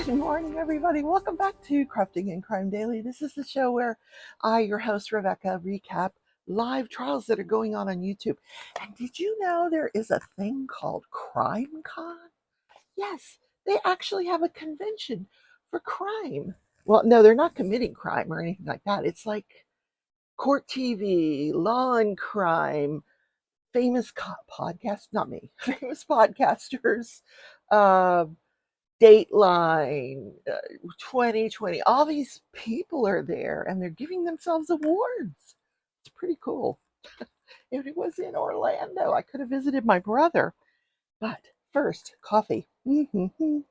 Good morning, everybody. Welcome back to Crafting and Crime Daily. This is the show where I, your host, Rebecca, recap live trials that are going on YouTube. And did you know there is a thing called Crime Con? Yes, they actually have a convention for crime. Well, no, they're not committing crime or anything like that. It's like court TV, law and crime, famous podcasts, not me, famous podcasters, uh, Dateline, 2020, all these people are there and they're giving themselves awards. It's pretty cool. If it was in Orlando, I could have visited my brother. But first, coffee. Maybe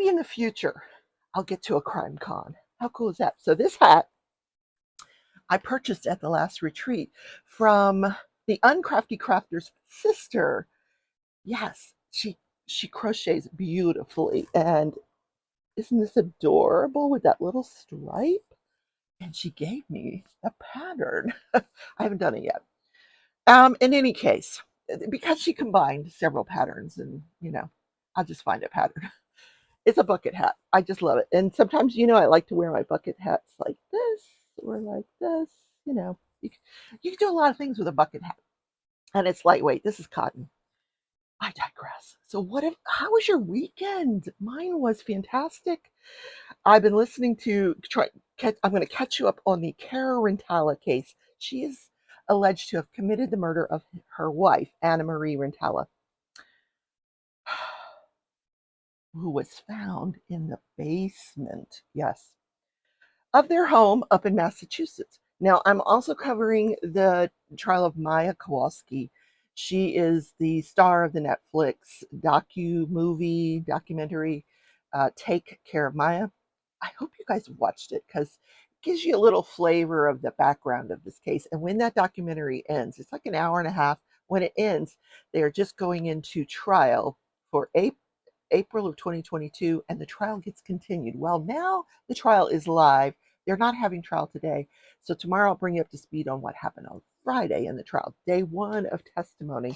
in the future, I'll get to a crime con. How cool is that? So, this hat I purchased at the last retreat from the Uncrafty Crafter's sister. Yes, she crochets beautifully, and isn't this adorable with that little stripe? And she gave me a pattern. I haven't done it yet. In any case, because she combined several patterns, and I'll just find a pattern. It's a bucket hat. I just love it. And sometimes, I like to wear my bucket hats like this or like this. You can do a lot of things with a bucket hat, and it's lightweight. This is cotton. I digress. So, how was your weekend? Mine was fantastic. I've been listening to I'm going to catch you up on the Rentala case. She is alleged to have committed the murder of her wife, Anna Marie Rentala, who was found in the basement, yes, of their home up in Massachusetts. Now, I'm also covering the trial of Maya Kowalski. She is the star of the Netflix documentary, Take Care of Maya. I hope you guys watched it because it gives you a little flavor of the background of this case. And when that documentary ends, it's like an hour and a half. When it ends, they are just going into trial for April of 2022, and the trial gets continued. Well, now the trial is live. They're not having trial today. So tomorrow I'll bring you up to speed on what happened on Friday in the trial, day one of testimony.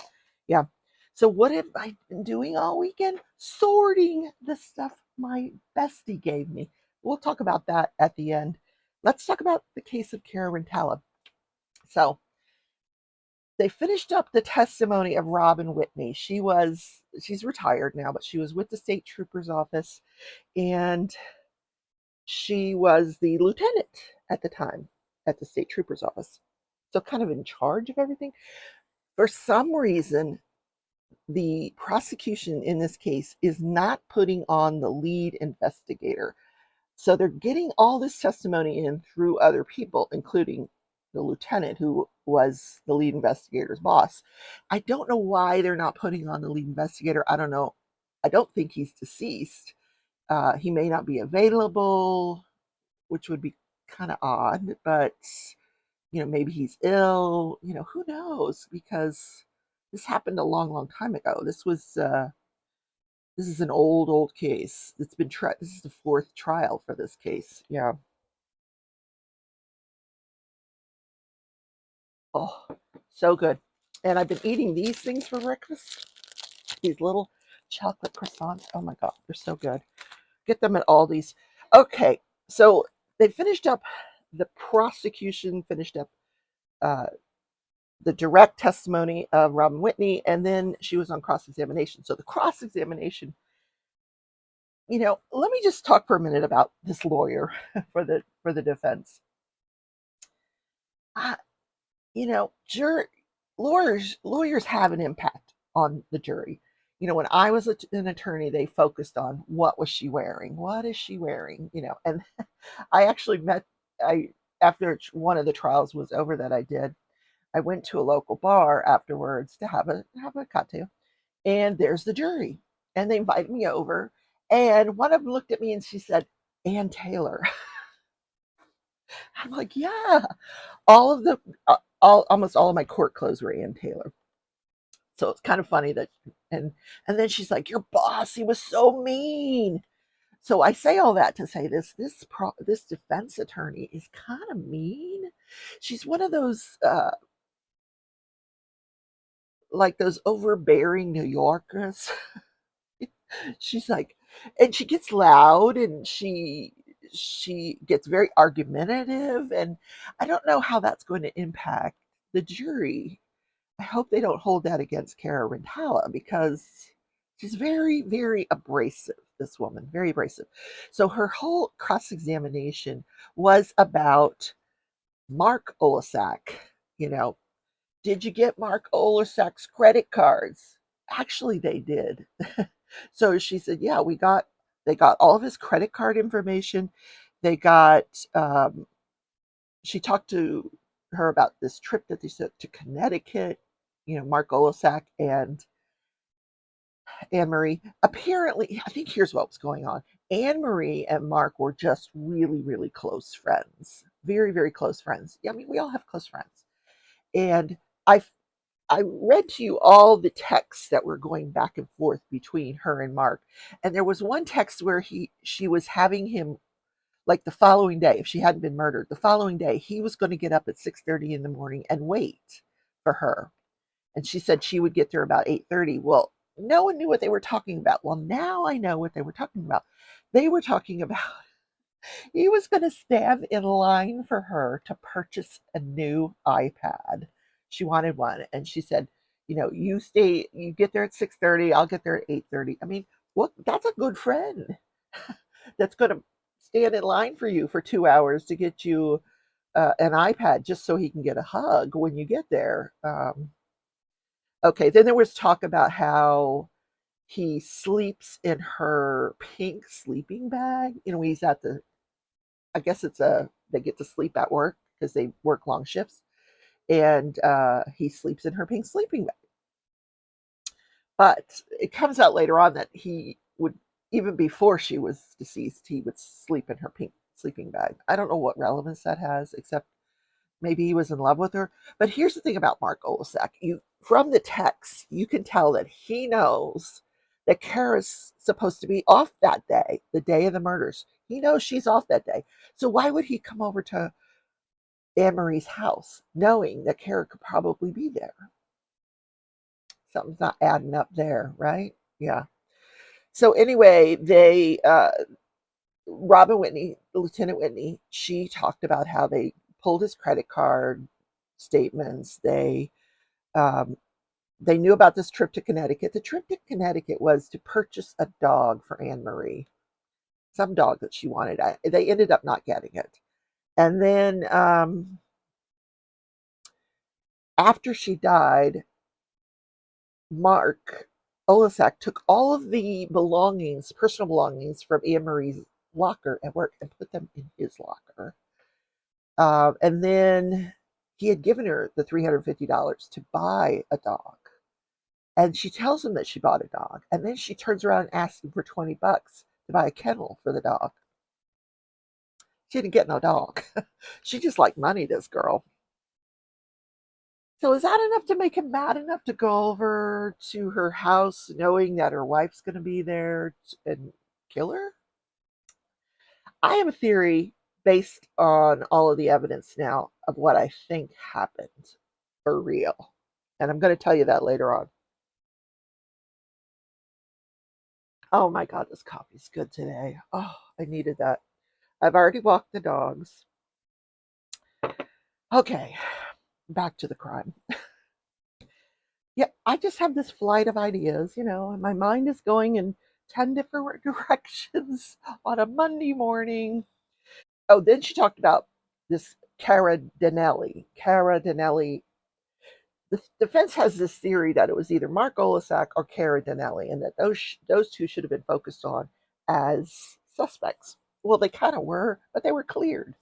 Yeah. So what have I been doing all weekend? Sorting the stuff my bestie gave me. We'll talk about that at the end. Let's talk about the case of Kara Rentala. So they finished up the testimony of Robin Whitney. She's retired now, but she was with the state trooper's office, and she was the lieutenant at the time at the state trooper's office. So kind of in charge of everything. For some reason, the prosecution in this case is not putting on the lead investigator. So they're getting all this testimony in through other people, including the lieutenant who was the lead investigator's boss. I don't know why they're not putting on the lead investigator. I don't know. I don't think he's deceased. He may not be available, which would be kind of odd, but maybe he's ill. Who knows? Because this happened a long, long time ago. This is an old case. It's been tried. This is the fourth trial for this case. Yeah. Oh, so good. And I've been eating these things for breakfast. These little chocolate croissants. Oh my God, they're so good. Get them at Aldi's. Okay, so they finished up, the prosecution finished up uh, the direct testimony of Robin Whitney, and then she was on cross-examination. So the cross-examination, let me just talk for a minute about this lawyer for the defense. Uh, lawyers have an impact on the jury. When I was an attorney, they focused on what was she wearing, what is she wearing, and I actually I after one of the trials was over that I did, I went to a local bar afterwards to have a cocktail, and there's the jury, and they invited me over, and one of them looked at me and she said, "Ann Taylor." I'm like, yeah, all of the almost all of my court clothes were Ann Taylor. So it's kind of funny that, and then she's like, "Your boss, he was so mean." So I say all that to say this defense attorney is kind of mean. She's one of those like those overbearing New Yorkers. She's like, and she gets loud and she gets very argumentative, and I don't know how that's going to impact the jury. I hope they don't hold that against Kara Rentala because she's very, very abrasive, this woman, very abrasive. So her whole cross examination was about Mark Olasak. You know, did you get Mark Olasak's credit cards? Actually, they did. So she said, yeah, they got all of his credit card information. They got, she talked to her about this trip that they took to Connecticut, Mark Olasak and Anne Marie. Apparently, I think here's what was going on. Anne Marie and Mark were just really, really close friends. Very, very close friends. Yeah, I mean, we all have close friends. And I I read to you all the texts that were going back and forth between her and Mark. And there was one text where she was having him, like, the following day, if she hadn't been murdered, the following day he was going to get up at 6:30 in the morning and wait for her. And she said she would get there about 8:30. Well, no one knew what they were talking about. Well, now I know what they were talking about. They were talking about he was going to stand in line for her to purchase a new iPad. She wanted one, and she said, you get there at 6:30, I'll get there at 8:30. I mean, what? That's a good friend that's going to stand in line for you for 2 hours to get you an iPad just so he can get a hug when you get there. Okay, then there was talk about how he sleeps in her pink sleeping bag. He's at the I guess they get to sleep at work because they work long shifts, and he sleeps in her pink sleeping bag. But it comes out later on that he would, even before she was deceased, he would sleep in her pink sleeping bag. I don't know what relevance that has, except maybe he was in love with her. But here's the thing about Mark Olasak: you from the text, you can tell that he knows that Kara's supposed to be off that day, the day of the murders. He knows she's off that day. So why would he come over to Anne Marie's house, knowing that Kara could probably be there? Something's not adding up there, right? Yeah. So anyway, Robin Whitney, Lieutenant Whitney, she talked about how they pulled his credit card statements. Um, they knew about this trip to Connecticut. The trip to Connecticut was to purchase a dog for Anne Marie, some dog that she wanted. They ended up not getting it. And then after she died, Mark Olasak took all of the belongings, personal belongings from Anne Marie's locker at work and put them in his locker. And then he had given her the $350 to buy a dog. And she tells him that she bought a dog. And then she turns around and asks him for $20 to buy a kennel for the dog. She didn't get no dog. She just liked money, this girl. So is that enough to make him mad enough to go over to her house knowing that her wife's going to be there and kill her? I have a theory based on all of the evidence now of what I think happened for real. And I'm going to tell you that later on. Oh my God, this coffee's good today. Oh, I needed that. I've already walked the dogs. Okay, back to the crime. Yeah, I just have this flight of ideas, and my mind is going in 10 different directions on a Monday morning. Oh, then she talked about this Cara Dinelli. Cara Dinelli. The defense has this theory that it was either Mark Olasak or Cara Dinelli, and that those two should have been focused on as suspects. Well, they kind of were, but they were cleared.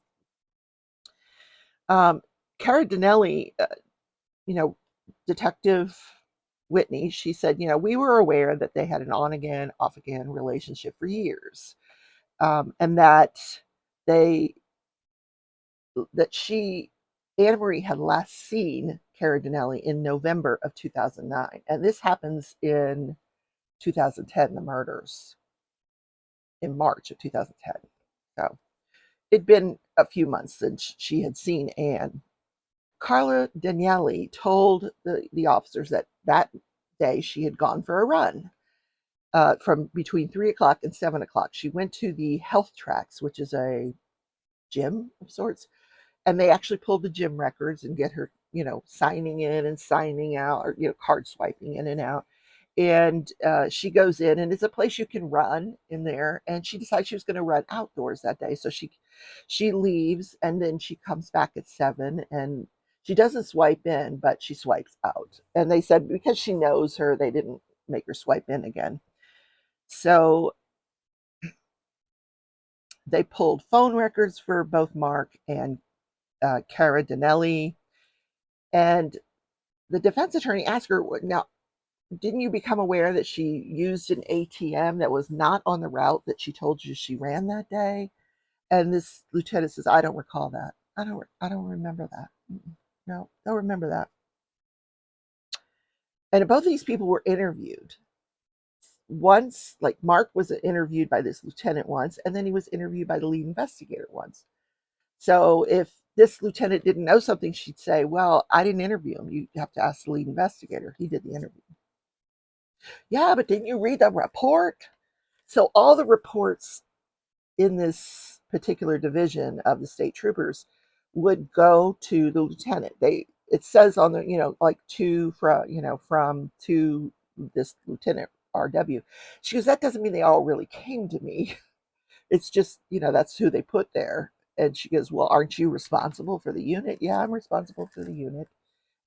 Cara Dinelli, you know, Detective Whitney, she said, we were aware that they had an on again, off again relationship for years, and they that she Anna Marie had last seen Cara Dinelli in November of 2009, and this happens in 2010. The murders in March of 2010. So it'd been a few months since she had seen Anne. Carla Daniele told the officers that day she had gone for a run from between 3 o'clock and 7 o'clock. She went to the Health Tracks, which is a gym of sorts, and they actually pulled the gym records and get her, signing in and signing out, or card swiping in and out. And she goes in, and it's a place you can run in there. And she decides she was going to run outdoors that day, so she leaves, and then she comes back at 7, and she doesn't swipe in, but she swipes out. And they said because she knows her, they didn't make her swipe in again. So they pulled phone records for both Mark and Cara Donnelly. And the defense attorney asked her, now, didn't you become aware that she used an ATM that was not on the route that she told you she ran that day? And this lieutenant says, I don't recall that. I don't remember that. No, don't remember that. And both of these people were interviewed. Once, like Mark was interviewed by this lieutenant once, and then he was interviewed by the lead investigator once. So if this lieutenant didn't know something, she'd say, well, I didn't interview him. You have to ask the lead investigator. He did the interview. Yeah, but didn't you read the report? So all the reports in this particular division of the state troopers would go to the lieutenant. It says on the, like from to this Lieutenant RW. She goes, that doesn't mean they all really came to me. It's just, that's who they put there. And she goes, well, aren't you responsible for the unit? Yeah, I'm responsible for the unit.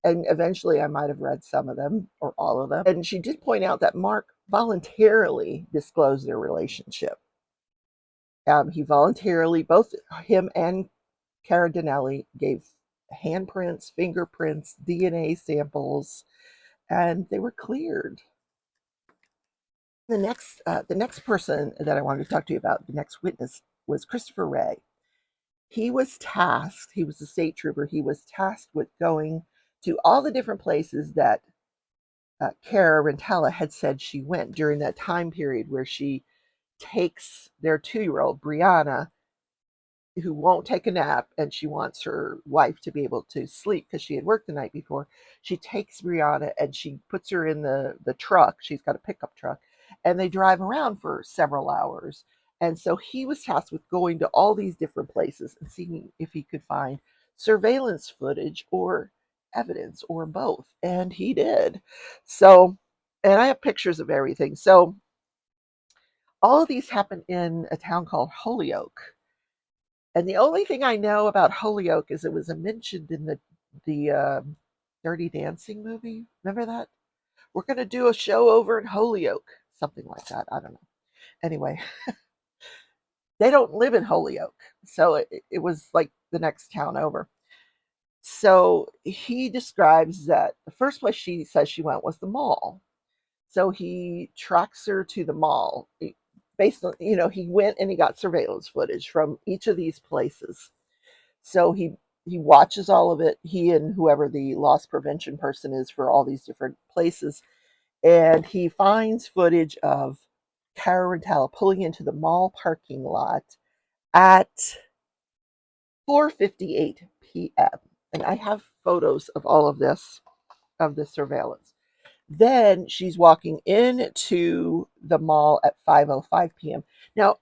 And eventually I might have read some of them or all of them. And she did point out that Mark voluntarily disclosed their relationship. He voluntarily, both him and Cara Donnelly, gave handprints, fingerprints, DNA samples, and they were cleared. The next person that I wanted to talk to you about, the next witness, was Christopher Ray. He was tasked, he was a state trooper, he was tasked with going to all the different places that Cara Rentala had said she went during that time period where she takes their 2-year-old, Brianna, who won't take a nap, and she wants her wife to be able to sleep because she had worked the night before. She takes Brianna and she puts her in the truck. She's got a pickup truck, and they drive around for several hours. And so he was tasked with going to all these different places and seeing if he could find surveillance footage or evidence or both. And he did. So, and I have pictures of everything. So all of these happened in a town called Holyoke. And the only thing I know about Holyoke is it was mentioned in the Dirty Dancing movie. Remember that? We're going to do a show over in Holyoke, something like that. I don't know. Anyway, they don't live in Holyoke, so it was like the next town over. So he describes that the first place she says she went was the mall. So he tracks her to the mall. Based on, he went and he got surveillance footage from each of these places. So he watches all of it, he and whoever the loss prevention person is for all these different places, and he finds footage of Cara Rentala pulling into the mall parking lot at 4:58 p.m. And I have photos of all of this, of the surveillance. Then she's walking into the mall at 5:05 p.m. Now,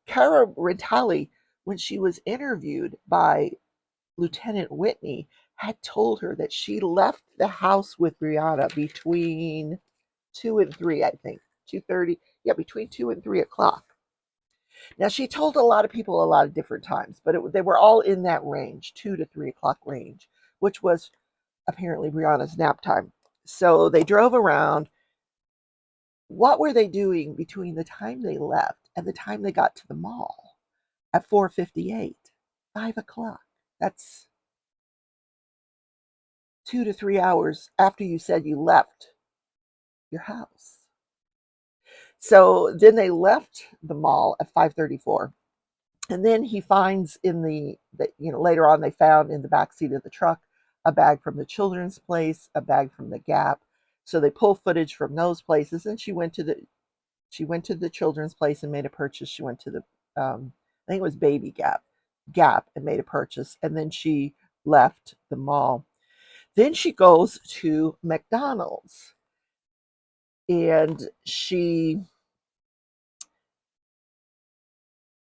Cara Rentali, when she was interviewed by Lieutenant Whitney, had told her that she left the house with Brianna between 2 and 3, I think. 2:30. Yeah, between 2 and 3 o'clock. Now, she told a lot of people a lot of different times, but they were all in that range, 2 to 3 o'clock range, which was apparently Brianna's nap time. So they drove around. What were they doing between the time they left and the time they got to the mall at 4:58? 5 o'clock. That's 2 to 3 hours after you said you left your house. So then they left the mall at 5:34. And then he finds later on they found in the back seat of the truck a bag from the children's place, a bag from the Gap. So they pull footage from those places, and she went to the children's place and made a purchase. She went to the I think it was Baby Gap and made a purchase, and then she left the mall. Then she goes to McDonald's and she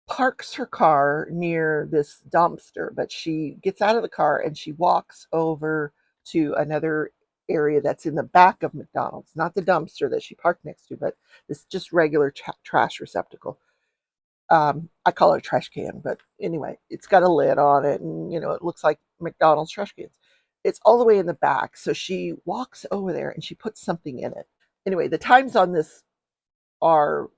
parks her car near this dumpster, but she gets out of the car and she walks over to another area that's in the back of McDonald's, not the dumpster that she parked next to, but this just regular trash receptacle. I call it a trash can, but anyway, it's got a lid on it, and it looks like McDonald's trash cans. It's all the way in the back, so she walks over there and she puts something in it. Anyway, the times on this are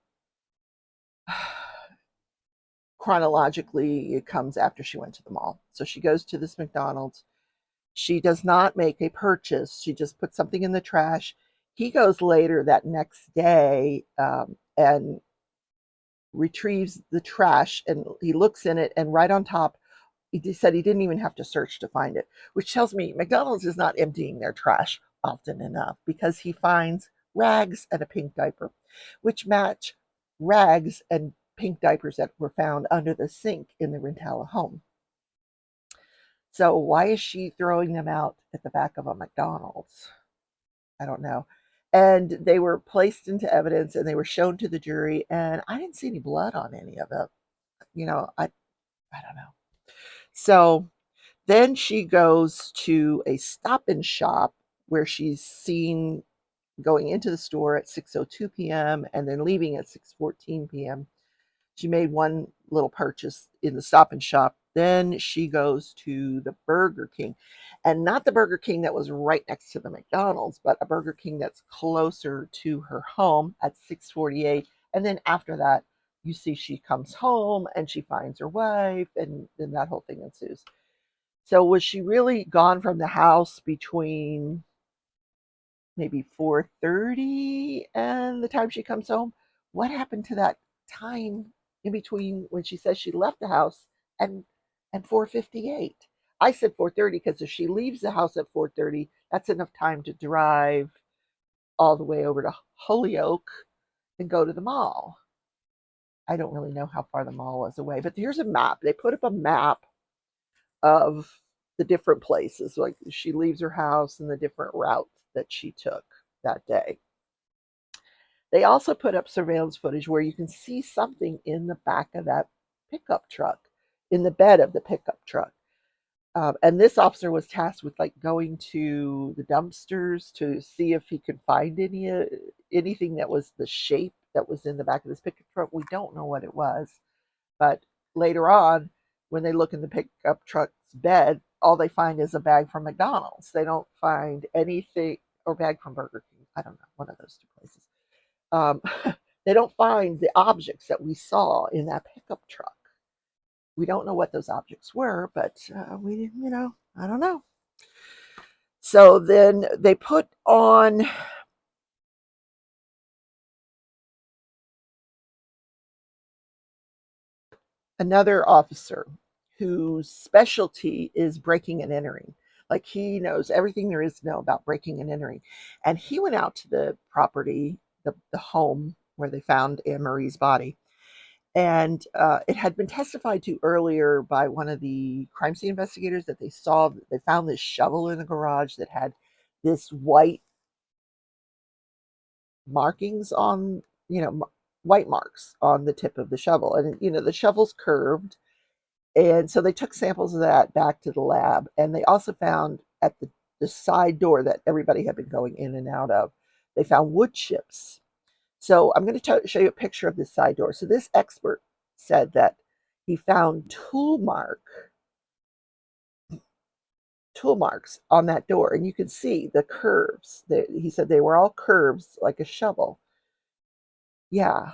chronologically, it comes after she went to the mall. So she goes to this McDonald's. She does not make a purchase. She just puts something in the trash. He goes later that next day and retrieves the trash, and he looks in it, and right on top, he said he didn't even have to search to find it, which tells me McDonald's is not emptying their trash often enough, because he finds rags and a pink diaper, which match rags and pink diapers that were found under the sink in the Rentala home. So why is she throwing them out at the back of a McDonald's? I don't know. And they were placed into evidence and they were shown to the jury, and I didn't see any blood on any of it. I don't know. So then she goes to a Stop and Shop where she's seen going into the store at 6:02 p.m. and then leaving at 6:14 p.m. She made one little purchase in the Stop and Shop. Then she goes to the Burger King, and not the Burger King that was right next to the McDonald's, but a Burger King that's closer to her home at 6:48. And then after that, you see she comes home and she finds her wife, and then that whole thing ensues. So was she really gone from the house between maybe 4:30 and the time she comes home? What happened to that time in between when she says she left the house and 4:58? I said 4:30 because if she leaves the house at 4:30, that's enough time to drive all the way over to Holyoke and go to the mall. I don't really know how far the mall was away, but here's a map. They put up a map of the different places, like she leaves her house and the different routes that she took that day. They also put up surveillance footage where you can see something in the back of that pickup truck, in the bed of the pickup truck. And this officer was tasked with like going to the dumpsters to see if he could find anything that was the shape that was in the back of this pickup truck. We don't know what it was, but later on, when they look in the pickup truck's bed, all they find is a bag from McDonald's. They don't find anything, or bag from Burger King. I don't know, one of those two places. Um, they don't find the objects that we saw in that pickup truck. We don't know what those objects were, but I don't know. So then they put on another officer whose specialty is breaking and entering. Like he knows everything there is to know about breaking and entering. And he went out to the property, the home where they found Anne Marie's body. And it had been testified to earlier by one of the crime scene investigators that they found this shovel in the garage that had this white markings on, white marks on the tip of the shovel. And, the shovel's curved. And so they took samples of that back to the lab. And they also found at the side door that everybody had been going in and out of, they found wood chips. So I'm going to show you a picture of this side door. So this expert said that he found tool marks on that door, and you can see the curves. He said they were all curves like a shovel. Yeah,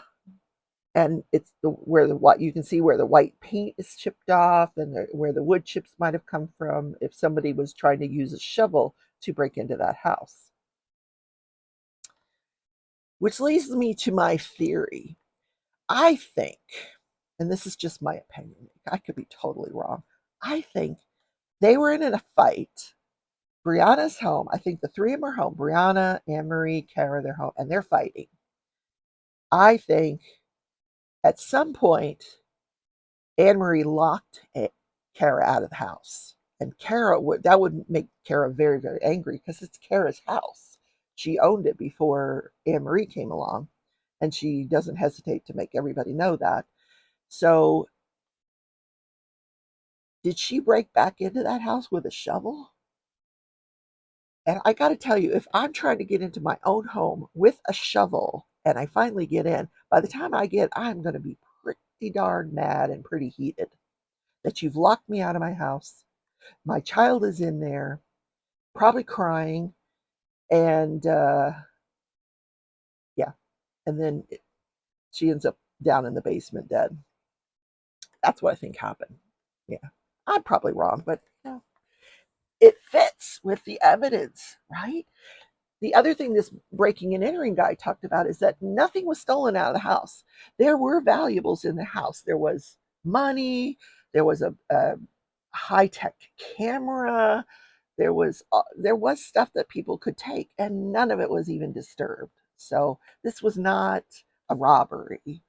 and it's where the what you can see where the white paint is chipped off, and where the wood chips might have come from if somebody was trying to use a shovel to break into that house. Which leads me to my theory. I think, and this is just my opinion, I could be totally wrong. I think they were in a fight. Brianna's home. I think the three of them are home. Brianna, Anne Marie, Kara, they're home, and they're fighting. I think at some point, Anne Marie locked Kara out of the house, And that would make Kara very, very angry because it's Kara's house. She owned it before Anne Marie came along, and she doesn't hesitate to make everybody know that. So, did she break back into that house with a shovel? And I got to tell you, if I'm trying to get into my own home with a shovel and I finally get in, by the time I'm going to be pretty darn mad and pretty heated that you've locked me out of my house. My child is in there, probably crying, and yeah, and then she ends up down in the basement dead. That's what I think happened. Yeah, I'm probably wrong, but it fits with the evidence, right? The other thing this breaking and entering guy talked about is that nothing was stolen out of the house. There were valuables in the house. There was money. There was a high-tech camera. There was stuff that people could take, and none of it was even disturbed. So this was not a robbery.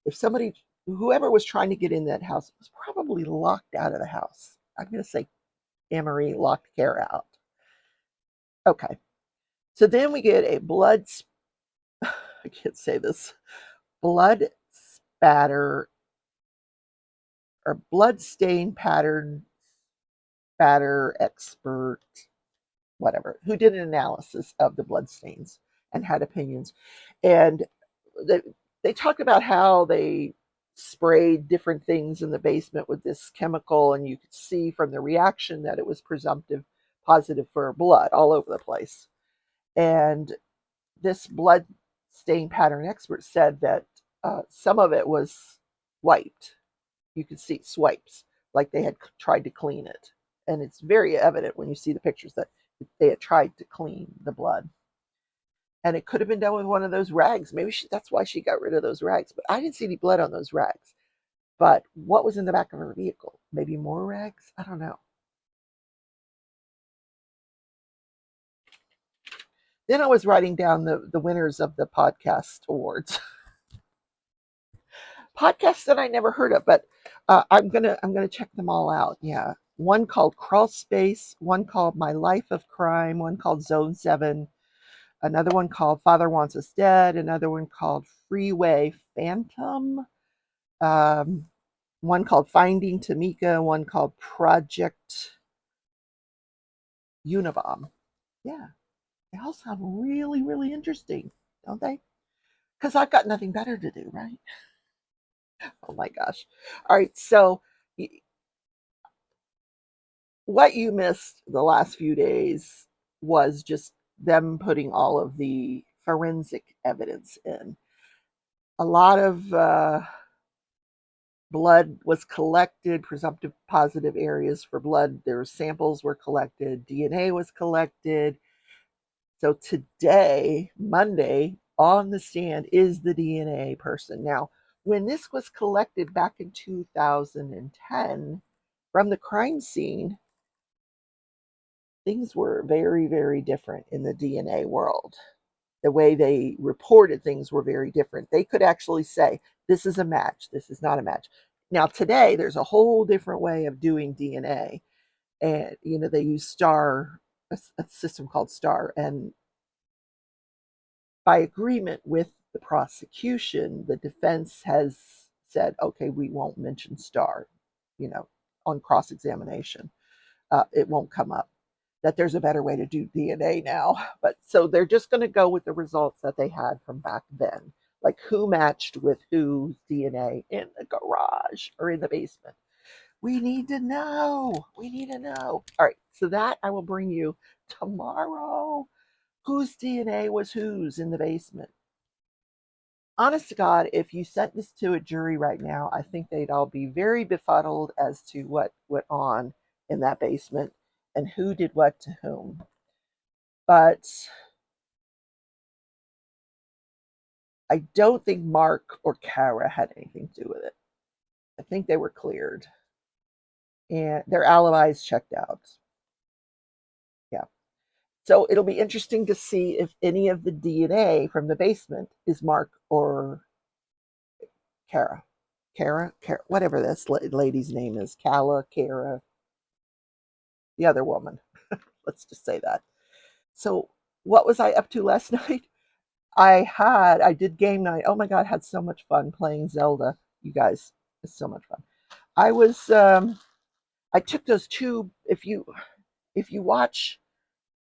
If somebody, whoever was trying to get in that house, was probably locked out of the house. I'm going to say Anne-Marie locked Kara out. Okay. So then we get a I can't say this, blood spatter or blood stain pattern spatter expert, whatever, who did an analysis of the blood stains and had opinions. And they, they talked about how they sprayed different things in the basement with this chemical, and you could see from the reaction that it was presumptive positive for blood all over the place. And this blood stain pattern expert said that some of it was wiped. You could see swipes, like they had tried to clean it. And it's very evident when you see the pictures that they had tried to clean the blood. And it could have been done with one of those rags. Maybe that's why she got rid of those rags. But I didn't see any blood on those rags. But what was in the back of her vehicle? Maybe more rags? I don't know. Then I was writing down the winners of the podcast awards. Podcasts that I never heard of, but I'm gonna check them all out. Yeah, one called Crawl Space, one called My Life of Crime, one called Zone 7, another one called Father Wants Us Dead, another one called Freeway Phantom, um, one called Finding Tamika, one called Project Unabomb. Yeah, they all sound really, really interesting, don't they? Because I've got nothing better to do, right? Oh my gosh. All right, so what you missed the last few days was just them putting all of the forensic evidence in. A lot of blood was collected, presumptive positive areas for blood. Their samples were collected, DNA was collected. So today, Monday, on the stand is the DNA person. Now, when this was collected back in 2010 from the crime scene, things were very, very different in the DNA world. The way they reported things were very different. They could actually say, this is a match, this is not a match. Now, today, there's a whole different way of doing DNA. And, they use STAR, a system called STAR. And by agreement with the prosecution, the defense has said, okay, we won't mention STAR, you know, on cross examination. It won't come up. That there's a better way to do DNA now. But so they're just going to go with the results that they had from back then, like who matched with whose DNA in the garage or in the basement. We need to know. We need to know. All right. So that I will bring you tomorrow. Whose DNA was whose in the basement? Honest to God, if you sent this to a jury right now, I think they'd all be very befuddled as to what went on in that basement and who did what to whom. But I don't think Mark or Kara had anything to do with it. I think they were cleared and their alibis checked out. Yeah. So it'll be interesting to see if any of the DNA from the basement is Mark or Kara. Kara, whatever this lady's name is, Kala, Kara. the other woman. Let's just say that. So what was I up to last night? I did game night. Oh my God, I had so much fun playing Zelda. You guys, it's so much fun. I was I took those two. If you watch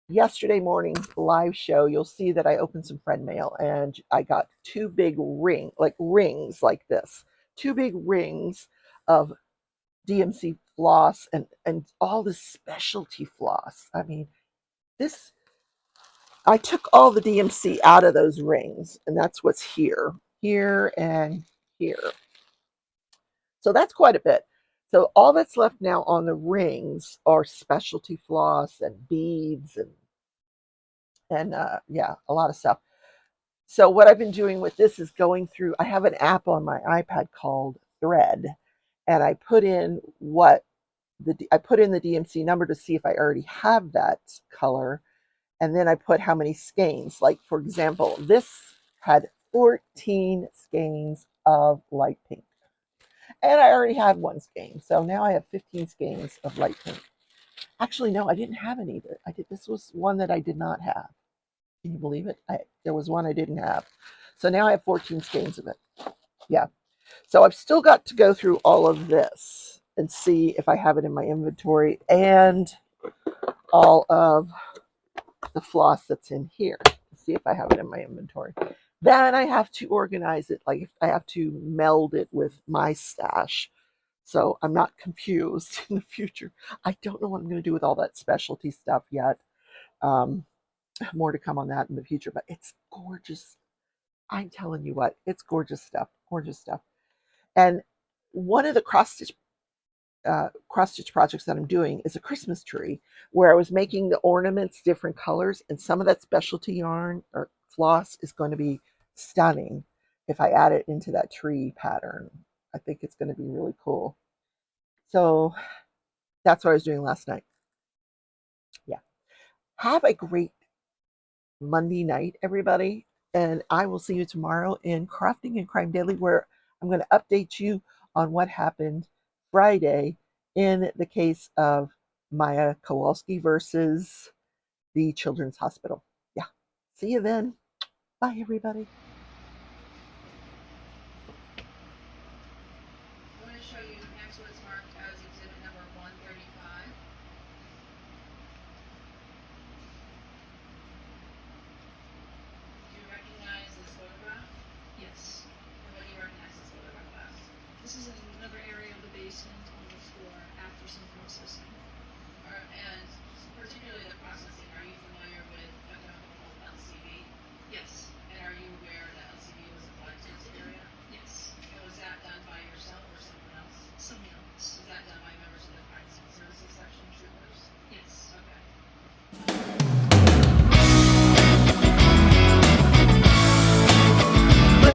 yesterday morning's live show, you'll see that I opened some friend mail and I got two big rings like this, two big rings of DMC floss and all this specialty floss. I mean, this I took all the DMC out of those rings, and that's what's here, and here. So that's quite a bit. So all that's left now on the rings are specialty floss and beads and yeah, a lot of stuff. So what I've been doing with this is going through. I have an app on my iPad called Thread, and I put in the DMC number to see if I already have that color, and then I put how many skeins. Like for example, this had 14 skeins of light pink, and I already had one skein, so now I have 15 skeins of light pink. Actually, no, I didn't have any. I did. This was one that I did not have. Can you believe it? There was one I didn't have. So now I have 14 skeins of it. Yeah. So I've still got to go through all of this and see if I have it in my inventory and all of the floss that's in here. See if I have it in my inventory. Then I have to organize it. Like I have to meld it with my stash. So I'm not confused in the future. I don't know what I'm going to do with all that specialty stuff yet. Um, More to come on that in the future, but it's gorgeous. I'm telling you what, it's gorgeous stuff. Gorgeous stuff. And one of the cross stitch projects that I'm doing is a Christmas tree where I was making the ornaments different colors, and some of that specialty yarn or floss is going to be stunning if I add it into that tree pattern. I think it's going to be really cool. So that's what I was doing last night. Yeah. Have a great Monday night, everybody. And I will see you tomorrow in Crafting and Crime Daily, where I'm going to update you on what happened Friday in the case of Maya Kowalski versus the Children's Hospital. Yeah. See you then. Bye, everybody. I'm going to show you next what's marked as exhibit number 135.